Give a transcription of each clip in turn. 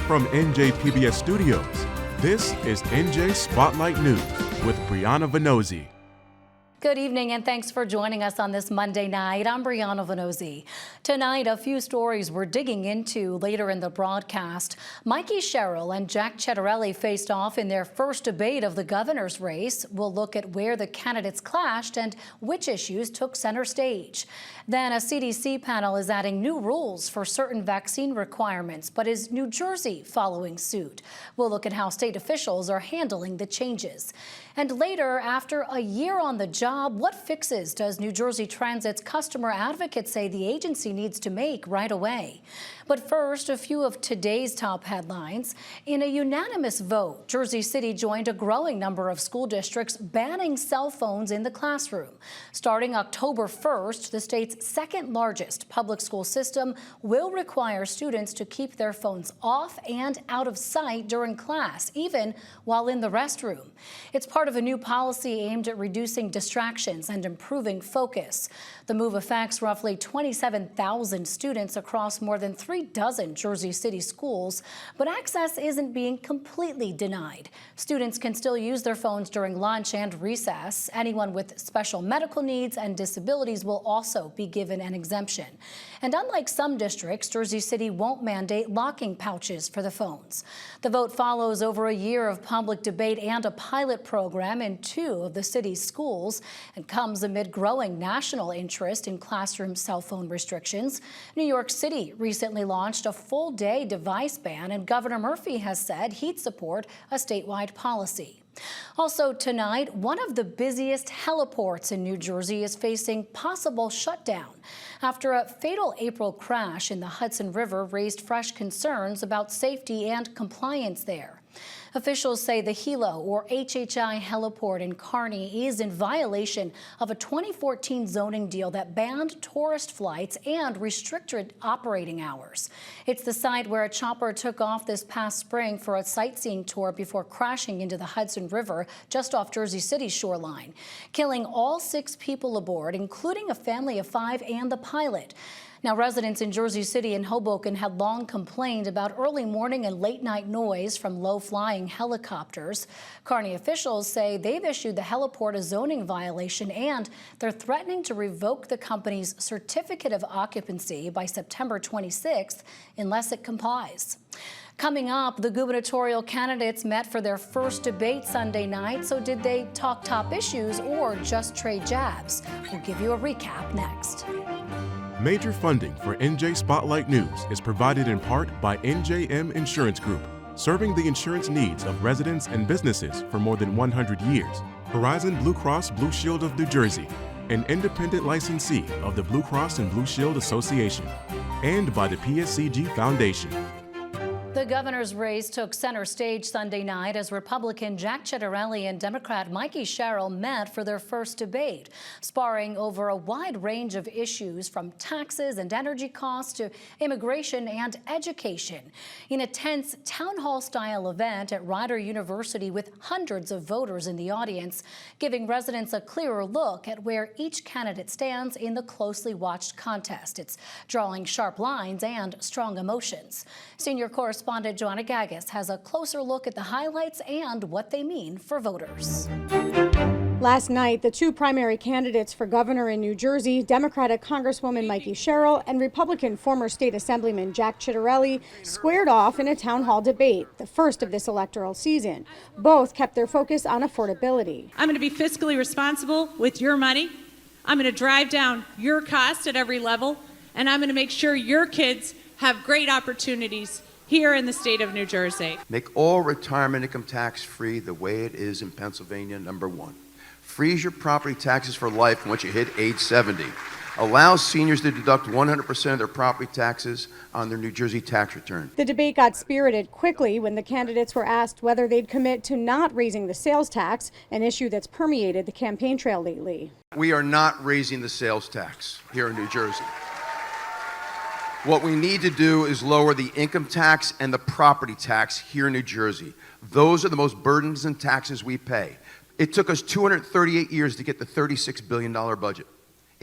From NJPBS Studios, this is NJ Spotlight News with Brianna Venozzi. Good evening and thanks for joining us on this Monday night. I'm Brianna Venozzi. Tonight, a few stories we're digging into later in the broadcast. Mikey Sherrill and Jack Ciattarelli faced off in their first debate of the governor's race. We'll look at where the candidates clashed and which issues took center stage. Then a CDC panel is adding new rules for certain vaccine requirements, but is New Jersey following suit? We'll look at how state officials are handling the changes. And later, after a year on the job, what fixes does New Jersey Transit's customer advocates say the agency needs to make right away? But first, a few of today's top headlines. In a unanimous vote, Jersey City joined a growing number of school districts banning cell phones in the classroom. Starting October 1st, the state's second largest public school system will require students to keep their phones off and out of sight during class, even while in the restroom. It's part of a new policy aimed at reducing distractions and improving focus. The move affects roughly 27,000 students across more than 3 dozen Jersey City schools, but access isn't being completely denied. Students can still use their phones during lunch and recess. Anyone with special medical needs and disabilities will also be given an exemption. And unlike some districts, Jersey City won't mandate locking pouches for the phones. The vote follows over a year of public debate and a pilot program in 2 of the city's schools and comes amid growing national interest in classroom cell phone restrictions. New York City recently launched a full-day device ban, and Governor Murphy has said he'd support a statewide policy. Also tonight, one of the busiest heliports in New Jersey is facing possible shutdown after a fatal April crash in the Hudson River raised fresh concerns about safety and compliance there. Officials say the Hilo, or HHI heliport in Kearney, is in violation of a 2014 zoning deal that banned tourist flights and restricted operating hours. It's the site where a chopper took off this past spring for a sightseeing tour before crashing into the Hudson River just off Jersey City's shoreline, killing all 6 people aboard, including a family of 5 and the pilot. Now, residents in Jersey City and Hoboken had long complained about early morning and late night noise from low-flying helicopters. Kearney officials say they've issued the heliport a zoning violation, and they're threatening to revoke the company's certificate of occupancy by September 26th unless it complies. Coming up, the gubernatorial candidates met for their first debate Sunday night. So did they talk top issues or just trade jabs? We'll give you a recap next. Major funding for NJ Spotlight News is provided in part by NJM Insurance Group, serving the insurance needs of residents and businesses for more than 100 years. Horizon Blue Cross Blue Shield of New Jersey, an independent licensee of the Blue Cross and Blue Shield Association, and by the PSCG Foundation. The governor's race took center stage Sunday night as Republican Jack Ciattarelli and Democrat Mikey Sherrill met for their first debate, sparring over a wide range of issues from taxes and energy costs to immigration and education. In a tense town hall-style event at Rider University with hundreds of voters in the audience, giving residents a clearer look at where each candidate stands in the closely watched contest. It's drawing sharp lines and strong emotions. Senior correspondent Joanna Gagas has a closer look at the highlights and what they mean for voters. Last night, the 2 primary candidates for governor in New Jersey, Democratic Congresswoman Mikey Sherrill and Republican former state assemblyman Jack Ciattarelli, squared off in a town hall debate, the first of this electoral season. Both kept their focus on affordability. I'm going to be fiscally responsible with your money. I'm going to drive down your cost at every level, and I'm going to make sure your kids have great opportunities here in the state of New Jersey. Make all retirement income tax free the way it is in Pennsylvania, number 1. Freeze your property taxes for life once you hit age 70. Allow seniors to deduct 100% of their property taxes on their New Jersey tax return. The debate got spirited quickly when the candidates were asked whether they'd commit to not raising the sales tax, an issue that's permeated the campaign trail lately. We are not raising the sales tax here in New Jersey. What we need to do is lower the income tax and the property tax here in New Jersey. Those are the most burdensome taxes we pay. It took us 238 years to get the $36 billion budget.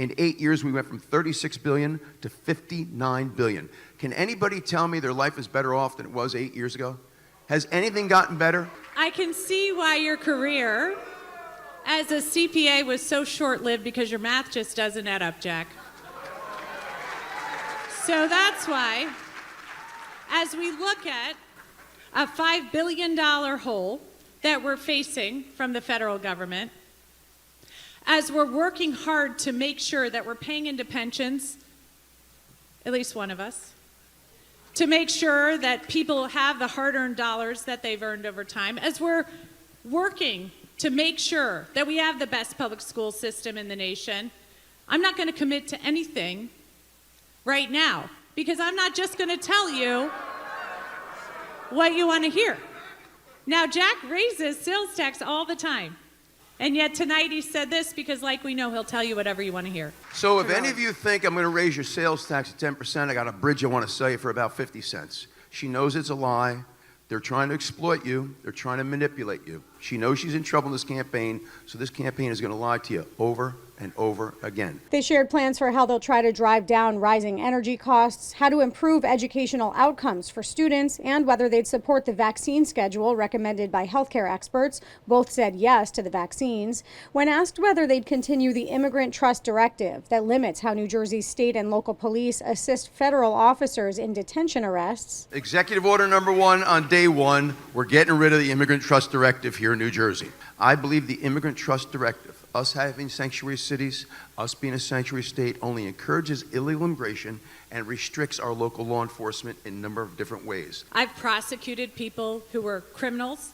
In 8 years, we went from $36 billion to $59 billion. Can anybody tell me their life is better off than it was 8 years ago? Has anything gotten better? I can see why your career as a CPA was so short-lived, because your math just doesn't add up, Jack. So that's why, as we look at a $5 billion hole that we're facing from the federal government, as we're working hard to make sure that we're paying into pensions, at least one of us, to make sure that people have the hard-earned dollars that they've earned over time, as we're working to make sure that we have the best public school system in the nation, I'm not going to commit to anything right now, because I'm not just going to tell you what you want to hear. Now, Jack raises sales tax all the time, and yet tonight he said this because, like we know, he'll tell you whatever you want to hear. So if any of you think I'm going to raise your sales tax to 10%, I got a bridge I want to sell you for about 50 cents. She knows it's a lie. They're trying to exploit you. They're trying to manipulate you. She knows she's in trouble in this campaign, so this campaign is going to lie to you over and over again. They shared plans for how they'll try to drive down rising energy costs, how to improve educational outcomes for students, and whether they'd support the vaccine schedule recommended by healthcare experts. Both said yes to the vaccines. When asked whether they'd continue the Immigrant Trust Directive that limits how New Jersey's state and local police assist federal officers in detention arrests. Executive order number 1 on day 1, we're getting rid of the Immigrant Trust Directive here in New Jersey. I believe the Immigrant Trust Directive, us having sanctuary cities, us being a sanctuary state, only encourages illegal immigration and restricts our local law enforcement in a number of different ways. I've prosecuted people who were criminals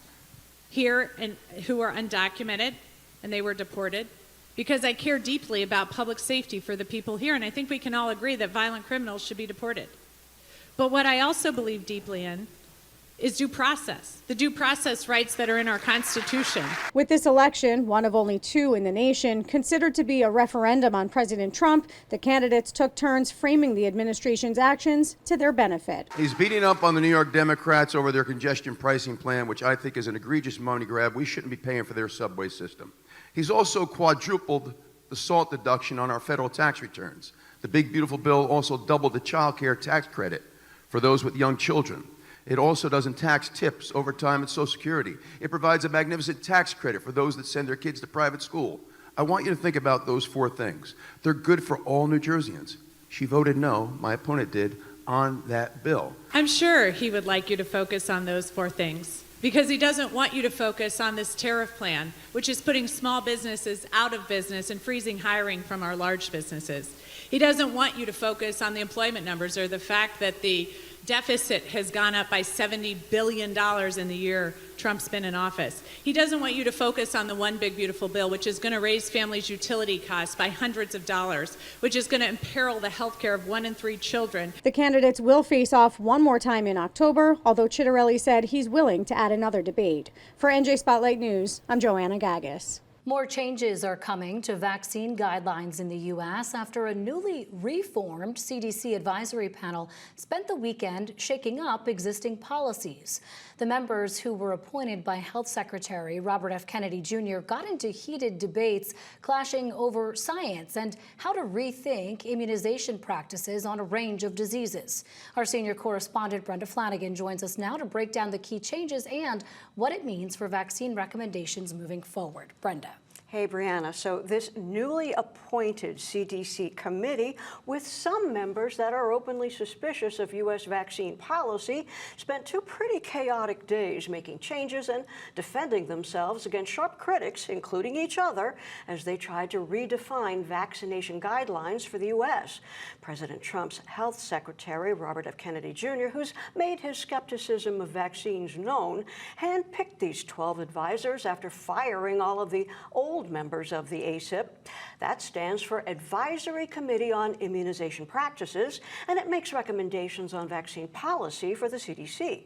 here and who were undocumented, and they were deported, because I care deeply about public safety for the people here, and I think we can all agree that violent criminals should be deported. But what I also believe deeply in is due process, the due process rights that are in our Constitution. With this election, one of only 2 in the nation, considered to be a referendum on President Trump, the candidates took turns framing the administration's actions to their benefit. He's beating up on the New York Democrats over their congestion pricing plan, which I think is an egregious money grab. We shouldn't be paying for their subway system. He's also quadrupled the SALT deduction on our federal tax returns. The big, beautiful bill also doubled the child care tax credit for those with young children. It also doesn't tax tips, overtime, and Social Security. It provides a magnificent tax credit for those that send their kids to private school. I want you to think about those 4 things. They're good for all New Jerseyans. She voted no, my opponent did, on that bill. I'm sure he would like you to focus on those 4 things, because he doesn't want you to focus on this tariff plan, which is putting small businesses out of business and freezing hiring from our large businesses. He doesn't want you to focus on the employment numbers or the fact that the deficit has gone up by $70 billion in the year Trump's been in office. He doesn't want you to focus on the one big beautiful bill, which is going to raise families' utility costs by hundreds of dollars, which is going to imperil the health care of 1 in 3 children. The candidates will face off one more time in October, although Chitterelli said he's willing to add another debate. For NJ Spotlight News, I'm Joanna Gagis. More changes are coming to vaccine guidelines in the U.S. after a newly reformed CDC advisory panel spent the weekend shaking up existing policies. The members, who were appointed by Health Secretary Robert F. Kennedy Jr., got into heated debates clashing over science and how to rethink immunization practices on a range of diseases. Our senior correspondent Brenda Flanagan joins us now to break down the key changes and what it means for vaccine recommendations moving forward. Brenda. Hey, Brianna. So this newly appointed CDC committee, with some members that are openly suspicious of U.S. vaccine policy, spent 2 pretty chaotic days making changes and defending themselves against sharp critics, including each other, as they tried to redefine vaccination guidelines for the U.S. President Trump's health secretary, Robert F. Kennedy Jr., who's made his skepticism of vaccines known, handpicked these 12 advisors after firing all of the old members of the ACIP. That stands for Advisory Committee on Immunization Practices, and it makes recommendations on vaccine policy for the CDC.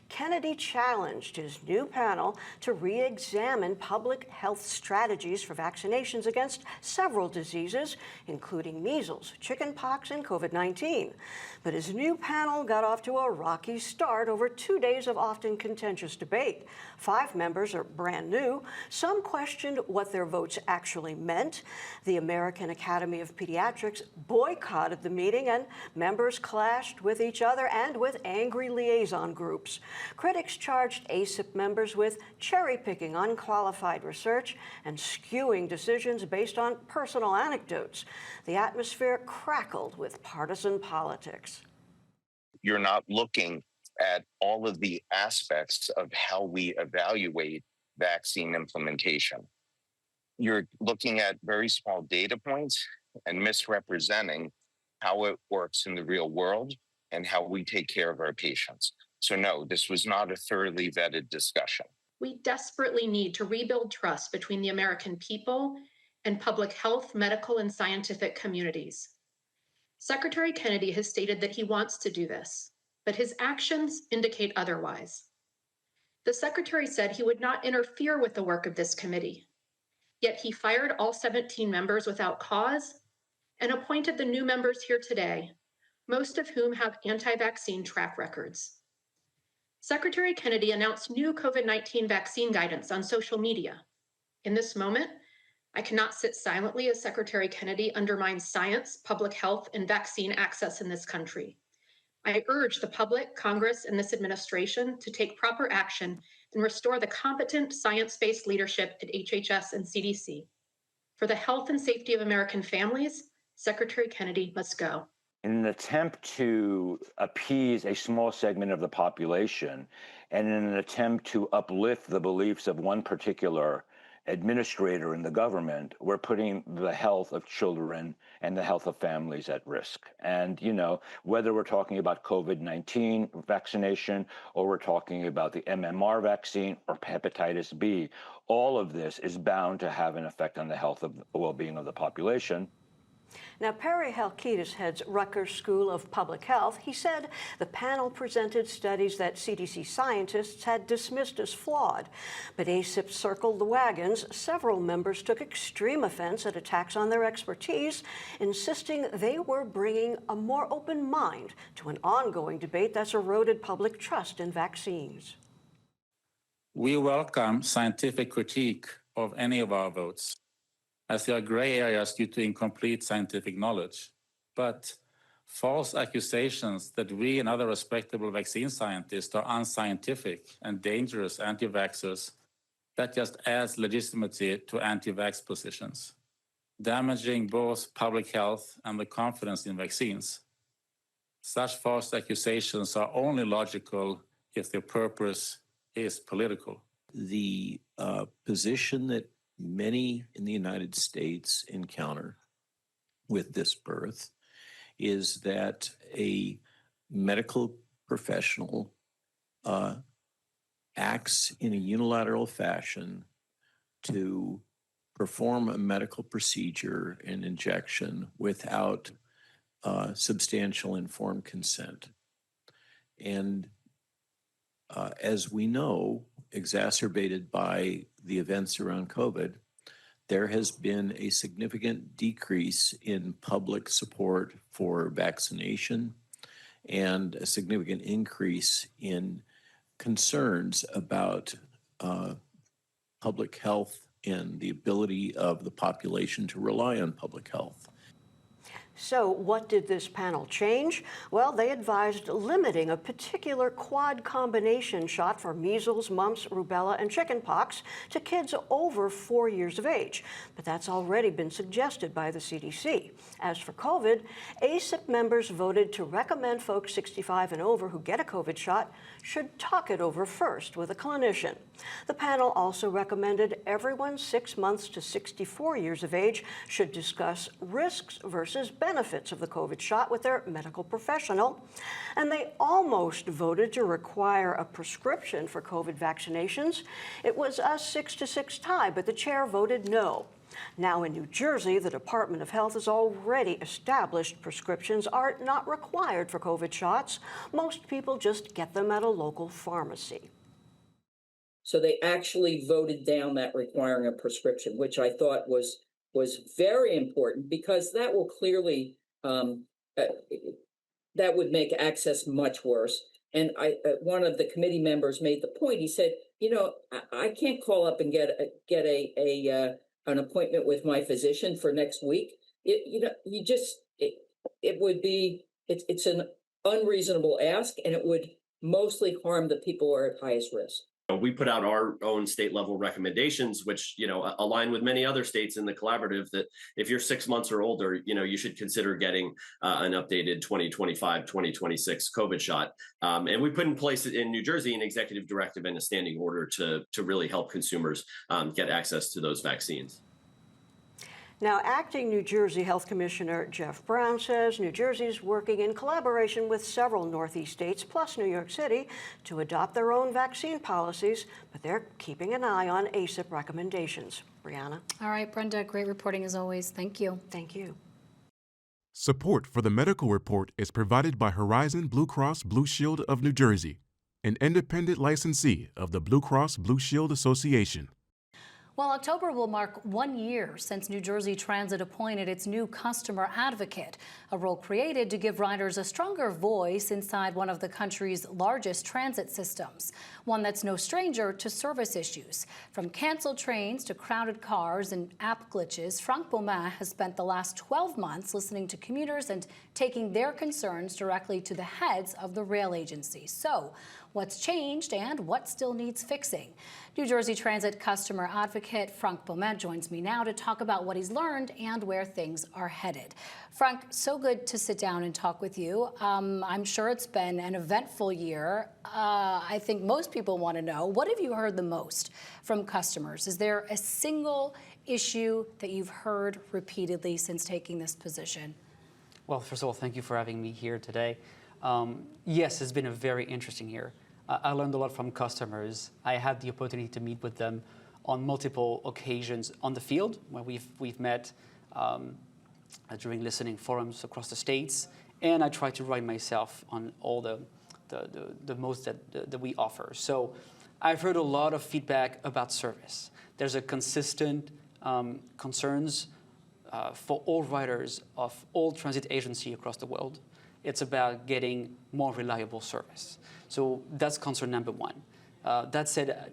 Kennedy challenged his new panel to re-examine public health strategies for vaccinations against several diseases, including measles, chickenpox, and COVID-19. But his new panel got off to a rocky start over 2 days of often contentious debate. 5 members are brand new. Some questioned what their their votes actually meant. The American Academy of Pediatrics boycotted the meeting, and members clashed with each other and with angry liaison groups. Critics charged ACIP members with cherry-picking unqualified research and skewing decisions based on personal anecdotes. The atmosphere crackled with partisan politics. You're not looking at all of the aspects of how we evaluate vaccine implementation. You're looking at very small data points and misrepresenting how it works in the real world and how we take care of our patients. So no, this was not a thoroughly vetted discussion. We desperately need to rebuild trust between the American people and public health, medical, and scientific communities. Secretary Kennedy has stated that he wants to do this, but his actions indicate otherwise. The Secretary said he would not interfere with the work of this committee, yet he fired all 17 members without cause and appointed the new members here today, most of whom have anti-vaccine track records. Secretary Kennedy announced new COVID-19 vaccine guidance on social media. In this moment, I cannot sit silently as Secretary Kennedy undermines science, public health, and vaccine access in this country. I urge the public, Congress, and this administration to take proper action and restore the competent science-based leadership at HHS and CDC. For the health and safety of American families, Secretary Kennedy must go. In an attempt to appease a small segment of the population and in an attempt to uplift the beliefs of one particular administrator in the government, we're putting the health of children and the health of families at risk. And, you know, whether we're talking about COVID-19 vaccination or we're talking about the MMR vaccine or hepatitis B, all of this is bound to have an effect on the health of the well-being of the population. Now, Perry Halkitis heads Rutgers School of Public Health. He said the panel presented studies that CDC scientists had dismissed as flawed. But ACIP circled the wagons. Several members took extreme offense at attacks on their expertise, insisting they were bringing a more open mind to an ongoing debate that's eroded public trust in vaccines. We welcome scientific critique of any of our votes, as there are gray areas due to incomplete scientific knowledge. But false accusations that we and other respectable vaccine scientists are unscientific and dangerous anti-vaxxers, that just adds legitimacy to anti-vax positions, damaging both public health and the confidence in vaccines. Such false accusations are only logical if their purpose is political. The position that many in the United States encounter with this birth is that a medical professional acts in a unilateral fashion to perform a medical procedure and injection without substantial informed consent. And as we know, exacerbated by the events around COVID, there has been a significant decrease in public support for vaccination and a significant increase in concerns about public health and the ability of the population to rely on public health. So what did this panel change? Well, they advised limiting a particular quad combination shot for measles, mumps, rubella, and chickenpox to kids over 4 years of age. But that's already been suggested by the CDC. As for COVID, ACIP members voted to recommend folks 65 and over who get a COVID shot should talk it over first with a clinician. The panel also recommended everyone 6 months to 64 years of age should discuss risks versus benefits of the COVID shot with their medical professional. And they almost voted to require a prescription for COVID vaccinations. It was a 6-6 tie, but the chair voted no. Now in New Jersey, the Department of Health has already established prescriptions are not required for COVID shots. Most people just get them at a local pharmacy. So they actually voted down that requiring a prescription, which I thought was very important, because that will clearly, that would make access much worse. And one of the committee members made the point. He said, you know, I can't call up and get a an appointment with my physician for next week, it's an unreasonable ask, and it would mostly harm the people who are at highest risk. We put out our own state level recommendations, which, align with many other states in the collaborative, that if you're 6 months or older, you should consider getting an updated 2025, 2026 COVID shot. And we put in place in New Jersey an executive directive and a standing order to really help consumers get access to those vaccines. Now, acting New Jersey Health Commissioner Jeff Brown says New Jersey is working in collaboration with several Northeast states, plus New York City, to adopt their own vaccine policies, but they're keeping an eye on ACIP recommendations. Brianna? All right, Brenda, great reporting as always. Thank you. Thank you. Support for the medical report is provided by Horizon Blue Cross Blue Shield of New Jersey, an independent licensee of the Blue Cross Blue Shield Association. Well, October will mark 1 year since New Jersey Transit appointed its new customer advocate, a role created to give riders a stronger voice inside one of the country's largest transit systems, one that's no stranger to service issues. From canceled trains to crowded cars and app glitches, Franck Beaumain has spent the last 12 months listening to commuters and taking their concerns directly to the heads of the rail agencies. So, what's changed and what still needs fixing? New Jersey Transit customer advocate Franck Beaumain joins me now to talk about what he's learned and where things are headed. Franck, so good to sit down and talk with you. I'm sure it's been an eventful year. I think most people want to know, what have you heard the most from customers? Is there a single issue that you've heard repeatedly since taking this position? Well, first of all, thank you for having me here today. Yes, it's been a very interesting year. I learned a lot from customers. I had the opportunity to meet with them on multiple occasions on the field, where we've met during listening forums across the states, and I try to write myself on all the most that we offer. So I've heard a lot of feedback about service. There's a consistent concerns for all riders of all transit agencies across the world. It's about getting more reliable service. So that's concern number one. That said,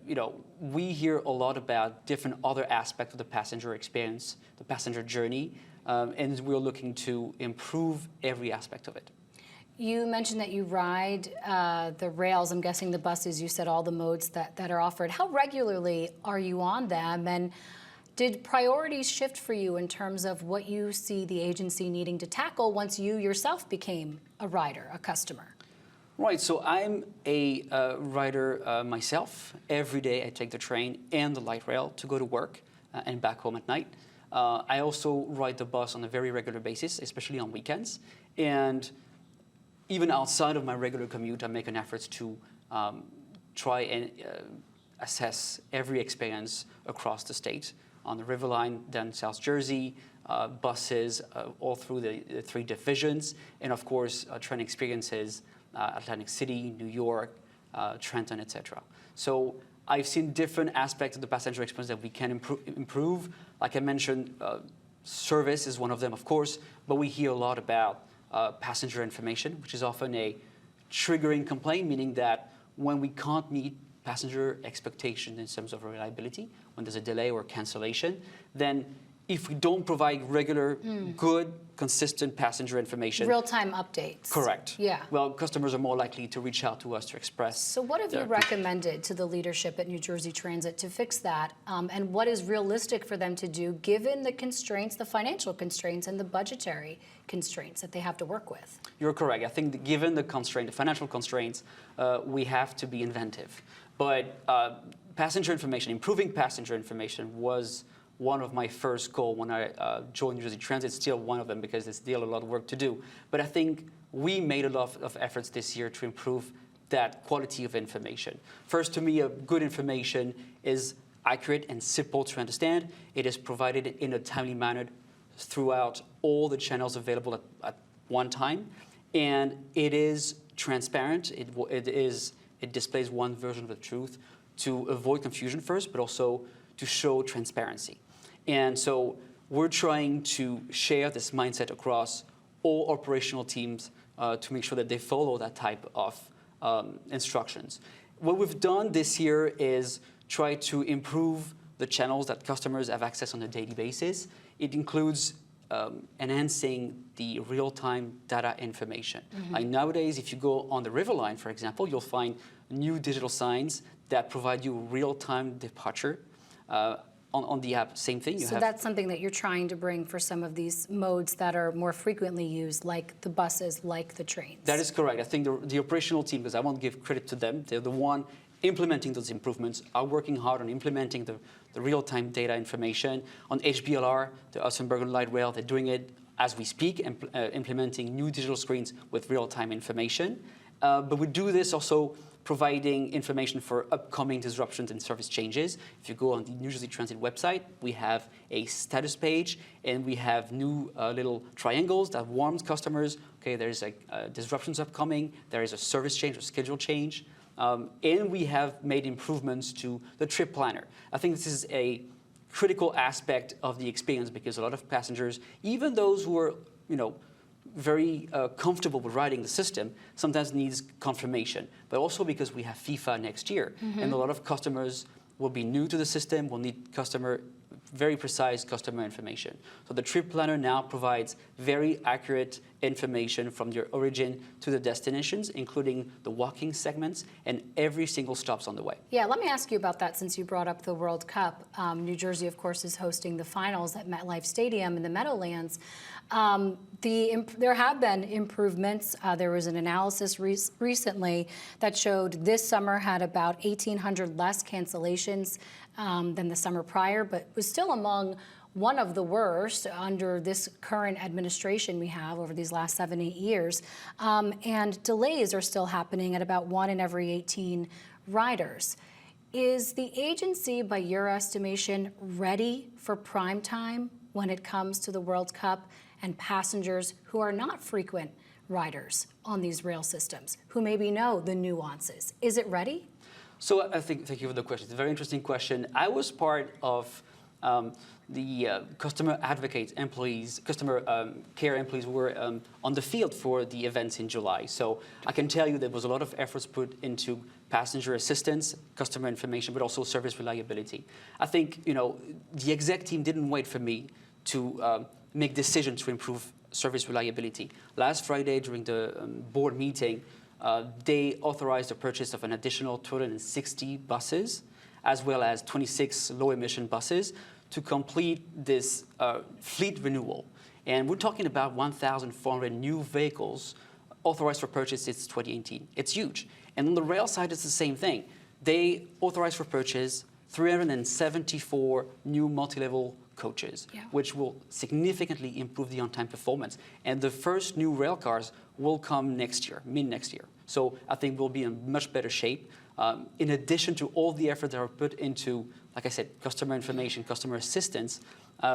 we hear a lot about different other aspects of the passenger experience, the passenger journey, and we're looking to improve every aspect of it. You mentioned that you ride the rails, I'm guessing the buses, you said all the modes that are offered. How regularly are you on them? And did priorities shift for you in terms of what you see the agency needing to tackle once you yourself became a rider, a customer? Right, so I'm a rider myself. Every day I take the train and the light rail to go to work and back home at night. I also ride the bus on a very regular basis, especially on weekends. And even outside of my regular commute, I make an effort to try and assess every experience across the state. On the River Line, then South Jersey, buses all through the three divisions, and of course train experiences, Atlantic City, New York, Trenton, etc. So I've seen different aspects of the passenger experience that we can improve. Like I mentioned, service is one of them, of course, but we hear a lot about passenger information, which is often a triggering complaint, meaning that when we can't meet passenger expectations in terms of reliability, when there's a delay or cancellation, then if we don't provide regular, good, consistent passenger information. Real-time updates. Correct. Yeah. Well, customers are more likely to reach out to us to express. So what have you recommended to the leadership at New Jersey Transit to fix that? And what is realistic for them to do given the constraints, the financial constraints and the budgetary constraints that they have to work with? You're correct. I think that given the constraint, the financial constraints, we have to be inventive. But passenger information, improving passenger information was one of my first goals when I joined New Jersey Transit. It's still one of them because there's still a lot of work to do. But I think we made a lot of efforts this year to improve that quality of information. First, to me, good information is accurate and simple to understand. It is provided in a timely manner throughout all the channels available at one time. And it is transparent. It displays one version of the truth to avoid confusion first, but also to show transparency. And so we're trying to share this mindset across all operational teams to make sure that they follow that type of instructions. What we've done this year is try to improve the channels that customers have access on a daily basis. It includes enhancing the real-time data information. Like nowadays, if you go on the Riverline, for example, you'll find new digital signs that provide you real-time departure. On the app, same thing. So that's something that you're trying to bring for some of these modes that are more frequently used, like the buses, like the trains. That is correct. I think the operational team, because I won't give credit to them, they're the one implementing those improvements, are working hard on implementing the real-time data information. On HBLR, the Hudson Bergen Light Rail, they're doing it as we speak, implementing new digital screens with real-time information. But we do this also providing information for upcoming disruptions and service changes. If you go on the New Jersey Transit website, we have a status page, and we have new little triangles that warns customers, okay, there's disruptions upcoming, there is a service change or schedule change, and we have made improvements to the trip planner. I think this is a critical aspect of the experience because a lot of passengers, even those who are, very comfortable with riding the system, sometimes needs confirmation, but also because we have FIFA next year, and a lot of customers will be new to the system, will need very precise customer information. So the trip planner now provides very accurate information from your origin to the destinations, including the walking segments and every single stops on the way. Yeah, let me ask you about that since you brought up the World Cup. New Jersey, of course, is hosting the finals at MetLife Stadium in the Meadowlands. There have been improvements. There was an analysis recently that showed this summer had about 1,800 less cancellations than the summer prior, but was still among one of the worst under this current administration we have over these last 7-8 years. And delays are still happening at about 1 in every 18 riders. Is the agency, by your estimation, ready for prime time when it comes to the World Cup and passengers who are not frequent riders on these rail systems, who maybe know the nuances? Is it ready? So thank you for the question. It's a very interesting question. I was part of the customer advocate employees, customer care employees who were on the field for the events in July. So I can tell you there was a lot of efforts put into passenger assistance, customer information, but also service reliability. I think, the exec team didn't wait for me to make decisions to improve service reliability. Last Friday during the board meeting, they authorized the purchase of an additional 260 buses, as well as 26 low-emission buses, to complete this fleet renewal. And we're talking about 1,400 new vehicles authorized for purchase since 2018. It's huge. And on the rail side, it's the same thing. They authorized for purchase 374 new multi-level coaches, which will significantly improve the on-time performance. And the first new rail cars will come next year, mid-next year. So I think we'll be in much better shape. In addition to all the efforts that are put into, like I said, customer information, customer assistance,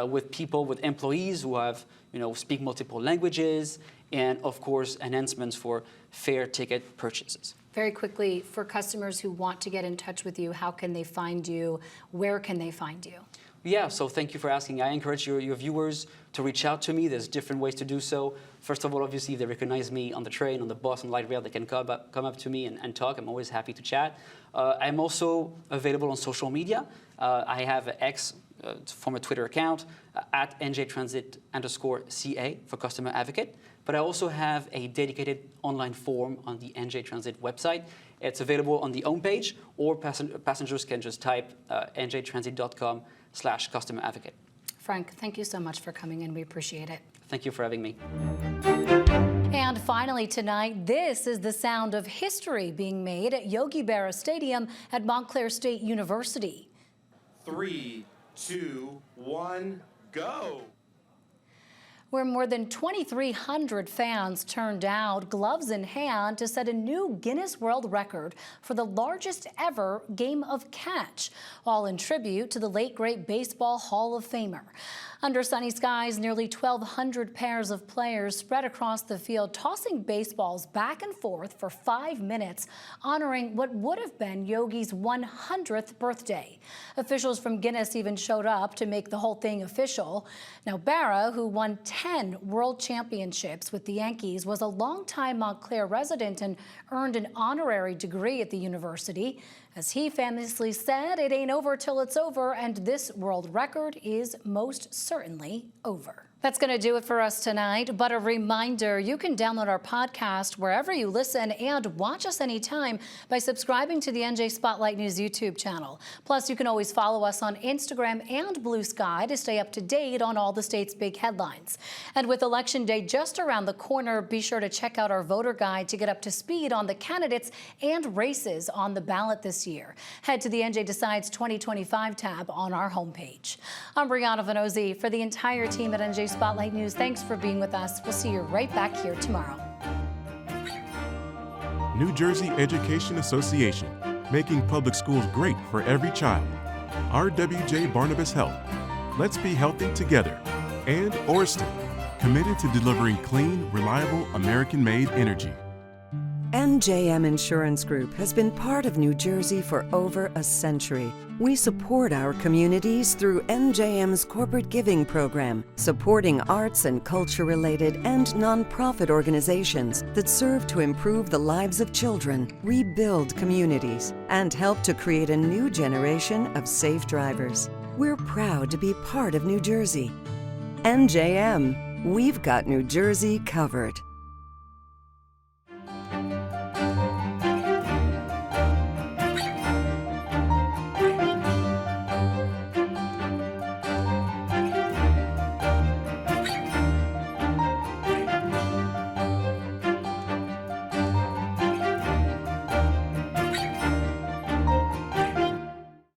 with people, with employees who have, speak multiple languages, and of course, enhancements for fare ticket purchases. Very quickly, for customers who want to get in touch with you, how can they find you? Where can they find you? Yeah, so thank you for asking. I encourage your viewers to reach out to me. There's different ways to do so. First of all, obviously, if they recognize me on the train, on the bus, on light rail, they can come up to me and talk. I'm always happy to chat. I'm also available on social media. I have an X, former Twitter account, at njtransit_CA for customer advocate. But I also have a dedicated online form on the NJ Transit website. It's available on the homepage, or passengers can just type njtransit.com/customer advocate. Frank, thank you so much for coming in. We appreciate it. Thank you for having me. And finally tonight, this is the sound of history being made at Yogi Berra Stadium at Montclair State University. 3, 2, 1, go! Where more than 2,300 fans turned out, gloves in hand, to set a new Guinness World Record for the largest ever game of catch, all in tribute to the late great Baseball Hall of Famer. Under sunny skies, nearly 1,200 pairs of players spread across the field, tossing baseballs back and forth for 5 minutes, honoring what would have been Yogi's 100th birthday. Officials from Guinness even showed up to make the whole thing official. Now, Berra, who won 10 10 world championships with the Yankees, was a longtime Montclair resident and earned an honorary degree at the university. As he famously said, it ain't over till it's over, and this world record is most certainly over. That's going to do it for us tonight, but a reminder, you can download our podcast wherever you listen and watch us anytime by subscribing to the NJ Spotlight News YouTube channel. Plus, you can always follow us on Instagram and Blue Sky to stay up to date on all the state's big headlines. And with Election Day just around the corner, be sure to check out our voter guide to get up to speed on the candidates and races on the ballot this year. Head to the NJ Decides 2025 tab on our homepage. I'm Brianna Vannozzi. For the entire team at NJ Spotlight News, thanks for being with us. We'll see you right back here tomorrow. New Jersey Education Association, making public schools great for every child. RWJ Barnabas Health, let's be healthy together. And Orston, committed to delivering clean, reliable, American-made energy. NJM Insurance Group has been part of New Jersey for over a century. We support our communities through NJM's corporate giving program, supporting arts and culture-related and nonprofit organizations that serve to improve the lives of children, rebuild communities, and help to create a new generation of safe drivers. We're proud to be part of New Jersey. NJM, we've got New Jersey covered.